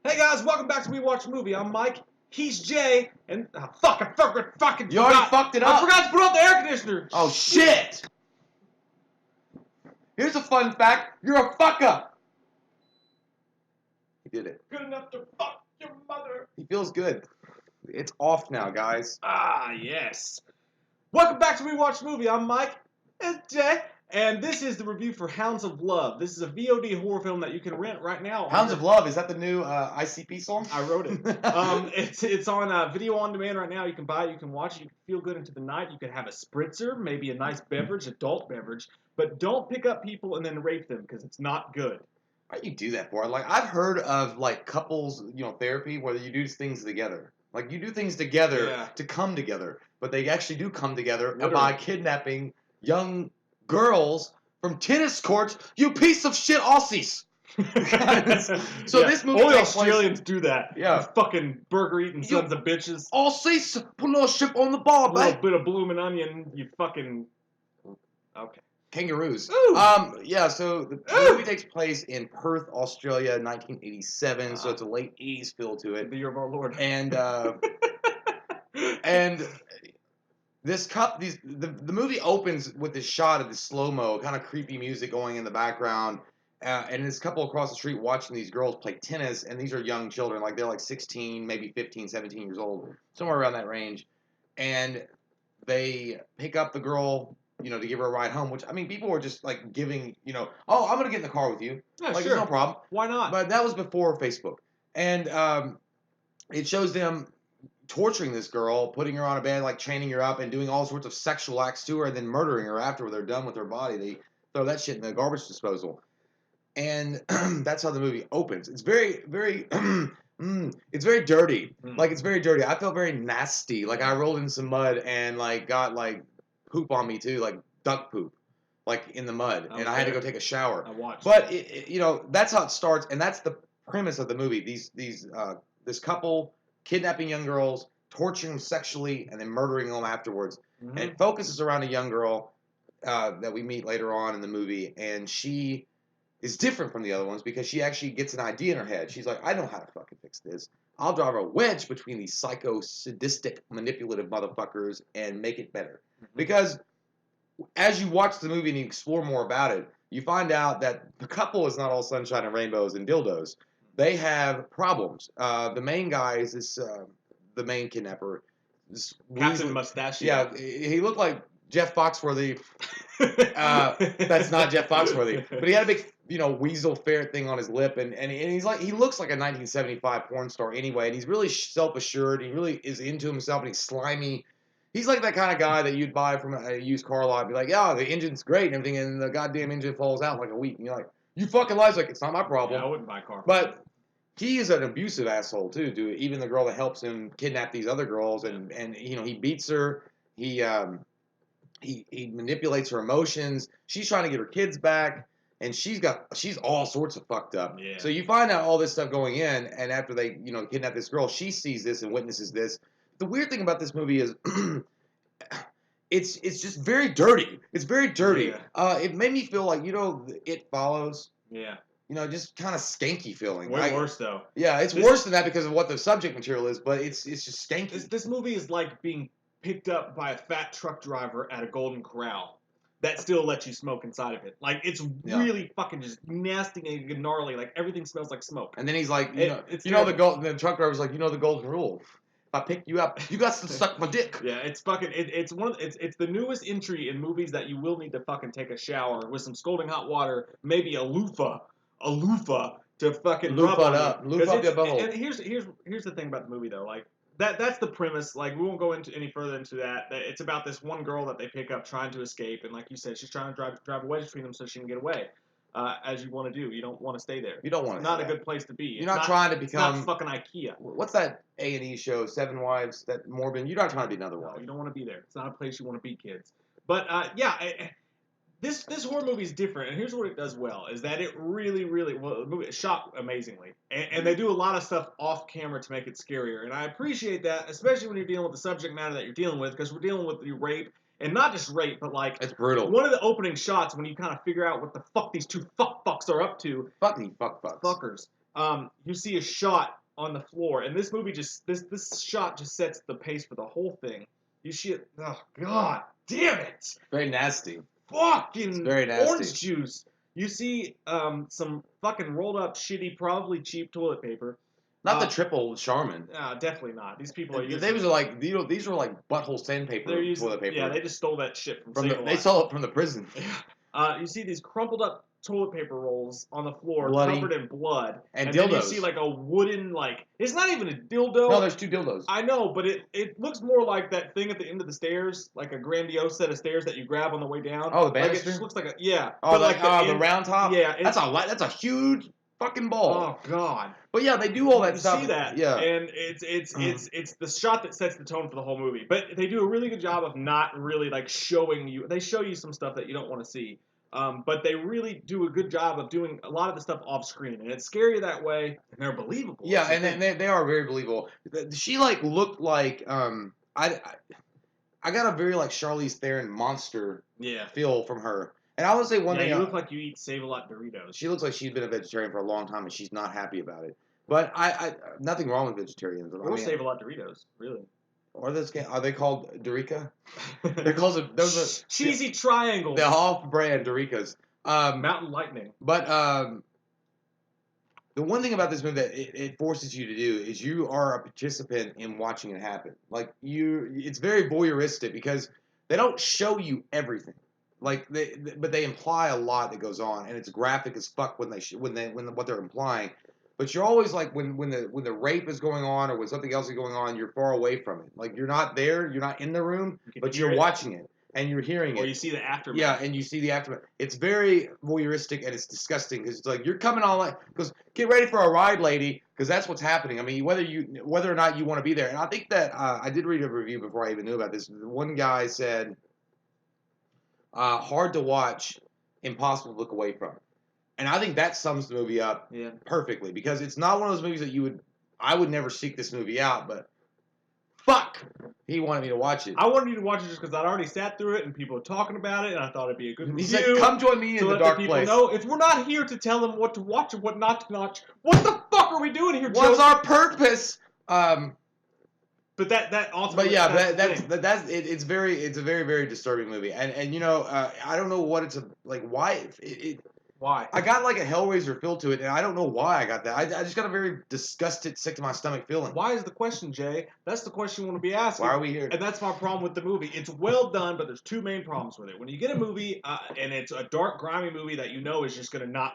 Hey guys, welcome back to We Watch Movie. I'm Mike, he's Jay, and I fucking You already fucked it up. I forgot to put on the air conditioner. Oh shit! Here's a fun fact: you're a fucker. He did it. Good enough to fuck your mother. He feels good. It's off now, guys. Ah, yes. Welcome back to We Watch Movie. I'm Mike, and Jay, and this is the review for Hounds of Love. This is a VOD horror film that you can rent right now. Hounds of Love, is that the new ICP song? I wrote it. It's on video on demand right now. You can buy it, you can watch it, you can feel good into the night. You can have a spritzer, maybe a nice beverage, adult beverage, but don't pick up people and then rape them because it's not good. Why do you do that for? Like, I've heard of like couples, therapy where you do things together. Like you do things together to come together, but they actually do come together by kidnapping young girls from tennis courts. You piece of shit Aussies. This movie only Australians do that. Yeah, you fucking burger eating sons of bitches. Aussies, put a little ship on the bar, babe. A little bit of bloomin' onion. You fucking okay. Kangaroos. Ooh. So the movie takes place in Perth, Australia, 1987. So it's a late 80s feel to it. The year of our Lord. And the movie opens with this shot of the slow-mo, kind of creepy music going in the background. And this couple across the street watching these girls play tennis, and these are young children, like they're like 16, maybe 15, 17 years old, somewhere around that range. And they pick up the girl, to give her a ride home, which, I mean, people were just like giving, oh, I'm going to get in the car with you. Yeah, like, sure. There's no problem. Why not? But that was before Facebook. And it shows them torturing this girl, putting her on a bed, like chaining her up and doing all sorts of sexual acts to her and then murdering her after they're done with her body. They throw that shit in the garbage disposal. And that's how the movie opens. It's very, very, it's very dirty. Like, it's very dirty. I felt very nasty. Like, I rolled in some mud and, like, got, like, poop on me, too. Like, duck poop. Like, in the mud. And I had to go take a shower. I watched. But, that's how it starts. And that's the premise of the movie. This couple kidnapping young girls, torturing them sexually, and then murdering them afterwards. And it focuses around a young girl that we meet later on in the movie. And she is different from the other ones because she actually gets an idea in her head. She's like, I know how to fucking fix this. I'll drive a wedge between these psycho, sadistic, manipulative motherfuckers and make it better. Because as you watch the movie and you explore more about it, you find out that the couple is not all sunshine and rainbows and dildos. They have problems. The main guy is the main kidnapper. Captain Mustachio. Yeah, he looked like Jeff Foxworthy. That's not Jeff Foxworthy. But he had a big, weasel ferret thing on his lip, and he's like, he looks like a 1975 porn star anyway, and he's really self-assured. He really is into himself, and he's slimy. He's like that kind of guy that you'd buy from a used car lot and be like, yeah, the engine's great and everything, and the goddamn engine falls out in like a week. And you're like, you fucking lie. It's like, it's not my problem. Yeah, I wouldn't buy a car. But he is an abusive asshole, too, dude. Even the girl that helps him kidnap these other girls, and he beats her. He manipulates her emotions. She's trying to get her kids back, and she's all sorts of fucked up. Yeah. So you find out all this stuff going in, and after they, kidnap this girl, she sees this and witnesses this. The weird thing about this movie is it's just very dirty. It's very dirty. Yeah. It made me feel like, It Follows. Yeah. Just kind of skanky feeling. Way worse, though. Yeah, it's worse than that because of what the subject material is, but it's just skanky. This movie is like being picked up by a fat truck driver at a Golden Corral that still lets you smoke inside of it. Like, it's really fucking just nasty and gnarly. Like, everything smells like smoke. And then he's like, the truck driver's like, the golden rule. If I pick you up, you got to suck my dick. Yeah, it's fucking, it's the newest entry in movies that you will need to fucking take a shower with some scalding hot water, maybe a loofah to fucking loofah up your butthole. And here's the thing about the movie though, like that's the premise. Like, we won't go into any further into that. It's about this one girl that they pick up trying to escape, and like you said, she's trying to drive a wedge between them so she can get away. As you want to do, you don't want to stay there. You don't want to. It's not a good place to be. You're not trying to become. It's not fucking IKEA. What's that A&E show, Seven Wives? That Morbin. You're not trying to be another wife. No, you don't want to be there. It's not a place you want to be, kids. But this horror movie is different, and here's what it does well: is that it really, the movie is shot amazingly, and they do a lot of stuff off camera to make it scarier, and I appreciate that, especially when you're dealing with the subject matter that you're dealing with, because we're dealing with the rape. And not just rape, but like it's brutal. One of the opening shots when you kind of figure out what the fuck these two fucks are up to. Fucking fuckers. You see a shot on the floor, and this movie this shot just sets the pace for the whole thing. You see it. Oh God, damn it! Very nasty. Fucking very nasty. orange juice. You see some fucking rolled up, shitty, probably cheap toilet paper. Not the triple Charmin. Definitely not. These people are using. These are like these are like butthole sandpaper toilet paper. Yeah, they just stole that shit from they stole it from the prison. You see these crumpled up toilet paper rolls on the floor, Bloody. covered in blood, and then dildos. you see like a wooden it's not even a dildo. No, there's 2 dildos. I know, but it looks more like that thing at the end of the stairs, like a grandiose set of stairs that you grab on the way down. Oh, the banister. Like it just looks like a Oh, but the round top. Yeah, that's a huge fucking ball. Oh God. But yeah, they do all that stuff. You see that? Yeah. And it's the shot that sets the tone for the whole movie. But they do a really good job of not really like showing you. They show you some stuff that you don't want to see. But they really do a good job of doing a lot of the stuff off screen, and it's scary that way, and they're believable. Yeah, and they are very believable. She like looked like I got a very like Charlize Theron monster feel from her. And I would say one thing. You look like you eat Save-A-Lot Doritos. She looks like she's been a vegetarian for a long time, and she's not happy about it. But I nothing wrong with vegetarians. Or Save-A-Lot Doritos, really. Are they called Dorica? They're called those are cheesy triangles. The off-brand Doricas. Mountain Lightning. But the one thing about this movie that it forces you to do is you are a participant in watching it happen. Like it's very voyeuristic because they don't show you everything. Like but they imply a lot that goes on, and it's graphic as fuck when what they're implying. But you're always like when the rape is going on or when something else is going on, you're far away from it. Like you're not there, you're not in the room, but you're watching it and you're hearing it. Or you see the aftermath. Yeah, and you see the aftermath. It's very voyeuristic and it's disgusting because it's like you're coming on like because get ready for a ride, lady, because that's what's happening. I mean, whether or not you want to be there. And I think that I did read a review before I even knew about this. One guy said, "Hard to watch, impossible to look away from." And I think that sums the movie up perfectly because it's not one of those movies that I would never seek this movie out, but fuck, he wanted me to watch it. I wanted you to watch it just because I'd already sat through it and people were talking about it, and I thought it'd be a good review. He said, "Come join me in the dark place." No, if we're not here to tell them what to watch and what not to watch, what the fuck are we doing here, Joe? What's our purpose? But that ultimately. But yeah, it's a very very disturbing movie, and you know I don't know what it's like why Why? I got like a Hellraiser feel to it, and I don't know why I got that. I just got a very disgusted, sick to my stomach feeling. Why is the question, Jay? That's the question you want to be asking. Why are we here? And that's my problem with the movie. It's well done, but there's 2 main problems with it. When you get a movie, and it's a dark, grimy movie that you know is just going to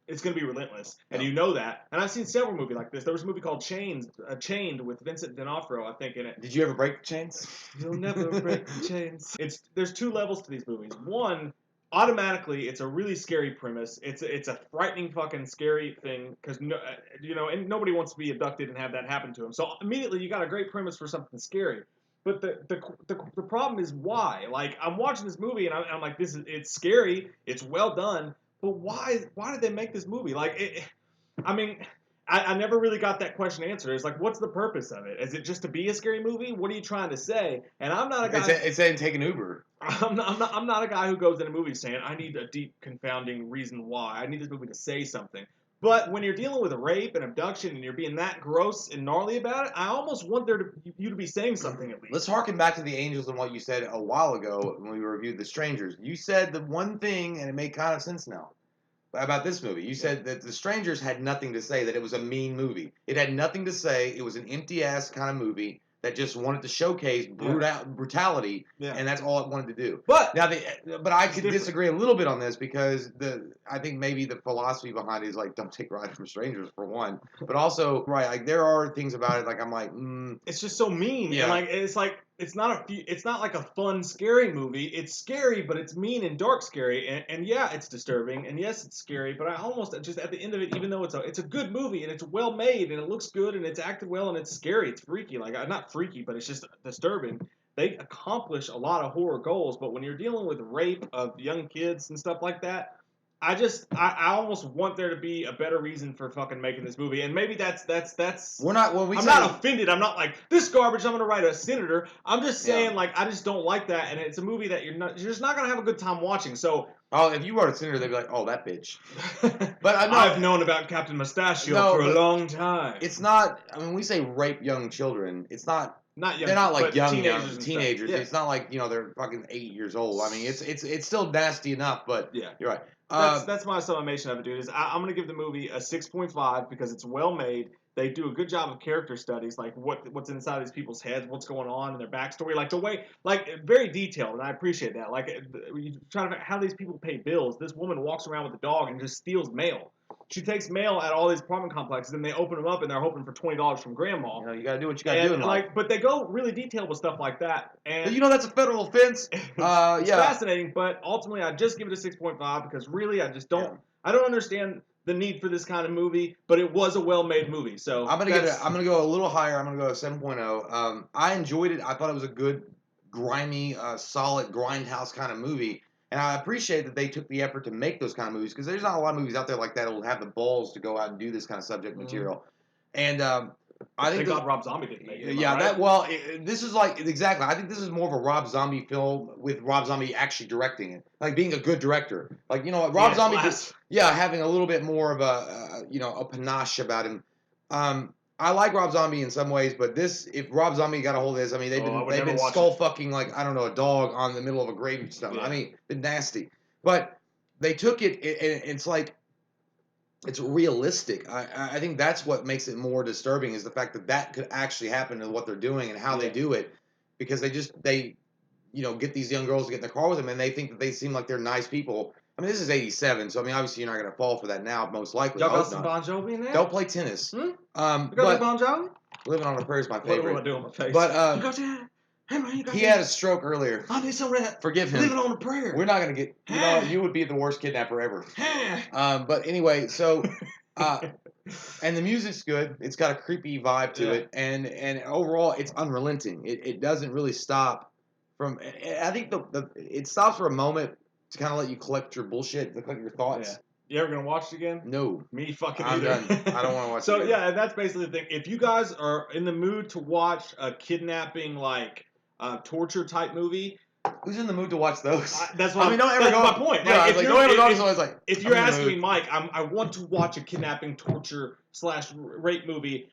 it's going to be relentless, and you know that. And I've seen several movies like this. There was a movie called Chained with Vincent D'Onofrio, I think, in it. Did you ever break the chains? You'll never break the chains. There's 2 levels to these movies. One, automatically, it's a really scary premise. It's a frightening fucking scary thing because and nobody wants to be abducted and have that happen to them. So immediately you got a great premise for something scary. But the problem is why? Like I'm watching this movie and I'm like, it's scary. It's well done. But why did they make this movie? Like I never really got that question answered. It's like, what's the purpose of it? Is it just to be a scary movie? What are you trying to say? And I'm not a guy. It's saying take an Uber. I'm not a guy who goes in a movie saying I need a deep, confounding reason why. I need this movie to say something. But when you're dealing with rape and abduction and you're being that gross and gnarly about it, I almost want you to be saying something at least. Let's harken back to the Angels and what you said a while ago when we reviewed The Strangers. You said the one thing, and it made kind of sense now, about this movie. You said that The Strangers had nothing to say, that it was a mean movie. It had nothing to say. It was an empty-ass kind of movie that just wanted to showcase brutality, and that's all it wanted to do. But I could disagree a little bit on this because I think maybe the philosophy behind it is like don't take rides from strangers for one, but also like there are things about it like I'm like it's just so mean. Yeah. And it's not like a fun scary movie. It's scary, but it's mean and dark scary, and yeah, it's disturbing, and yes, it's scary. But I almost just at the end of it, even though it's a good movie and it's well made and it looks good and it's acted well and it's scary, it's freaky. Like not freaky, but it's just disturbing. They accomplish a lot of horror goals, but when you're dealing with rape of young kids and stuff like that, I almost want there to be a better reason for fucking making this movie, and maybe that's. We're not. When we I'm say, not offended. I'm not like this garbage. I'm gonna write a senator. I'm just saying like I just don't like that, and it's a movie that you're just not gonna have a good time watching. So. Oh, if you wrote a senator, they'd be like, "Oh, that bitch." But I've known about Captain Mustachio for a long time. It's not. I mean, we say rape young children. It's not. Not young. They're not like young teenagers. Yeah. It's not like they're fucking 8 years old. I mean, it's still nasty enough. But yeah, you're right. That's my summation of it, dude. I'm gonna give the movie a 6.5 because it's well made. They do a good job of character studies, like what's inside these people's heads, what's going on in their backstory, like the way, like very detailed, and I appreciate that. Like you try to how these people pay bills. This woman walks around with a dog and just steals mail. She takes mail at all these apartment complexes, and they open them up, and they're hoping for $20 from grandma. You gotta do what you gotta do in life. But they go really detailed with stuff like that. And but that's a federal offense. It's fascinating, but ultimately, I just give it a 6.5 because really, I just don't. I don't understand the need for this kind of movie, but it was a well-made movie. So I'm gonna go a little higher. I'm gonna go a 7.0. I enjoyed it. I thought it was a good, grimy, solid grindhouse kind of movie. And I appreciate that they took the effort to make those kind of movies because there's not a lot of movies out there like that that will have the balls to go out and do this kind of subject material. And I think Rob Zombie didn't make it. Yeah, right? This is like exactly. I think this is more of a Rob Zombie film with Rob Zombie actually directing it, like being a good director. Like Rob Zombie, having a little bit more of a panache about him. I like Rob Zombie in some ways, but if Rob Zombie got a hold of this, I mean, they've been skull fucking like I don't know a dog on the middle of a gravestone. Yeah. I mean, been nasty. But they took it, and it's like it's realistic. I think that's what makes it more disturbing is the fact that could actually happen and what they're doing and how they do it, because they get these young girls to get in the car with them and they think that they seem like they're nice people. I mean, this is 1987, so I mean, obviously you're not gonna fall for that now, most likely. Y'all got some Bon Jovi in there? Don't play tennis. You got Bon Jovi? Living on a Prayer is my favorite. What do I do on my face? But hey man, he had a stroke earlier. I need some of that. Forgive him. Living on a prayer. We're not gonna get. You would be the worst kidnapper ever. But anyway, so. And the music's good. It's got a creepy vibe to it, and overall, it's unrelenting. It doesn't really stop from. I think it stops for a moment to kind of let you collect your bullshit, to collect your thoughts. Yeah. You ever gonna watch it again? No. Me fucking I'm either. done. I don't want to watch so, it again. Yeah, and that's basically the thing. If you guys are in the mood to watch a kidnapping, like, torture type movie. Who's in the mood to watch those? That's my point. Yeah, like, don't ever go to someone's like. If you're asking me, Mike, I want to watch a kidnapping, torture / rape movie.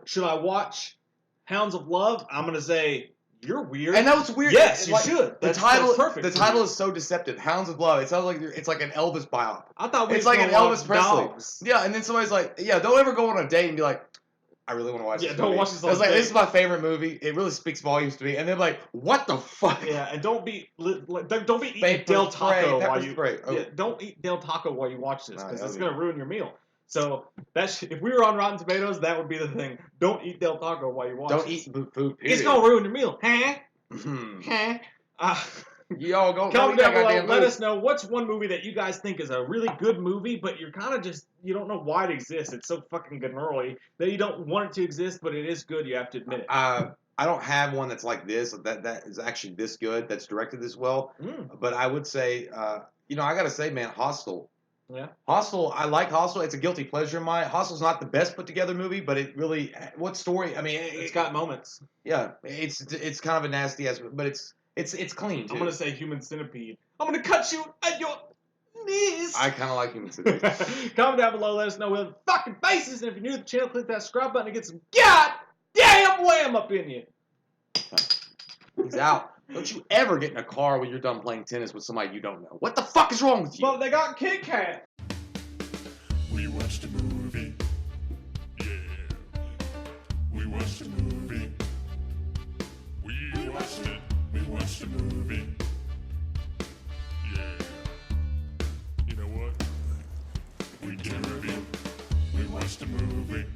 Should I watch Hounds of Love? I'm gonna say you're weird. And that was weird. Yes, you should. That's perfect. The title is so deceptive. Hounds of Love. It sounds like it's like an Elvis biop. I thought it's like an Elvis Presley. Yeah, and then somebody's like, don't ever go on a date and be like, I really want to watch this movie. Don't watch this. I was like, this is my favorite movie. It really speaks volumes to me. And they're like, what the fuck? Yeah, and don't be eating Del Taco while you. Don't eat Del Taco while you watch this because it's gonna ruin your meal. So if we were on Rotten Tomatoes, that would be the thing. Don't eat Del Taco while you watch. Don't eat food. Period. It's gonna ruin your meal. Y'all go. Comment down below. Let us know what's one movie that you guys think is a really good movie, but you're kind of just you don't know why it exists. It's so fucking gnarly that you don't want it to exist, but it is good. You have to admit it. I don't have one that's like this that is actually this good. That's directed this well. But I would say, I gotta say, man, Hostel. Yeah. Hostel. I like Hostel. It's a guilty pleasure of mine. Hostel's not the best put together movie, but it really. What story? I mean, it's got moments. Yeah, it's kind of a nasty ass, but it's clean too. I'm gonna say Human Centipede. I'm gonna cut you at your knees. I kind of like Human Centipede. Comment down below. Let us know with fucking faces, and if you're new to the channel, click that subscribe button to get some goddamn wham up in you. He's out. Don't you ever get in a car when you're done playing tennis with somebody you don't know. What the fuck is wrong with you? Well, they got Kit Kat. We watched a movie. Yeah. We watched a movie. We watched it. We watched a movie. Yeah. You know what? We did a review. We watched a movie.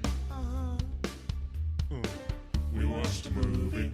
We watched a movie.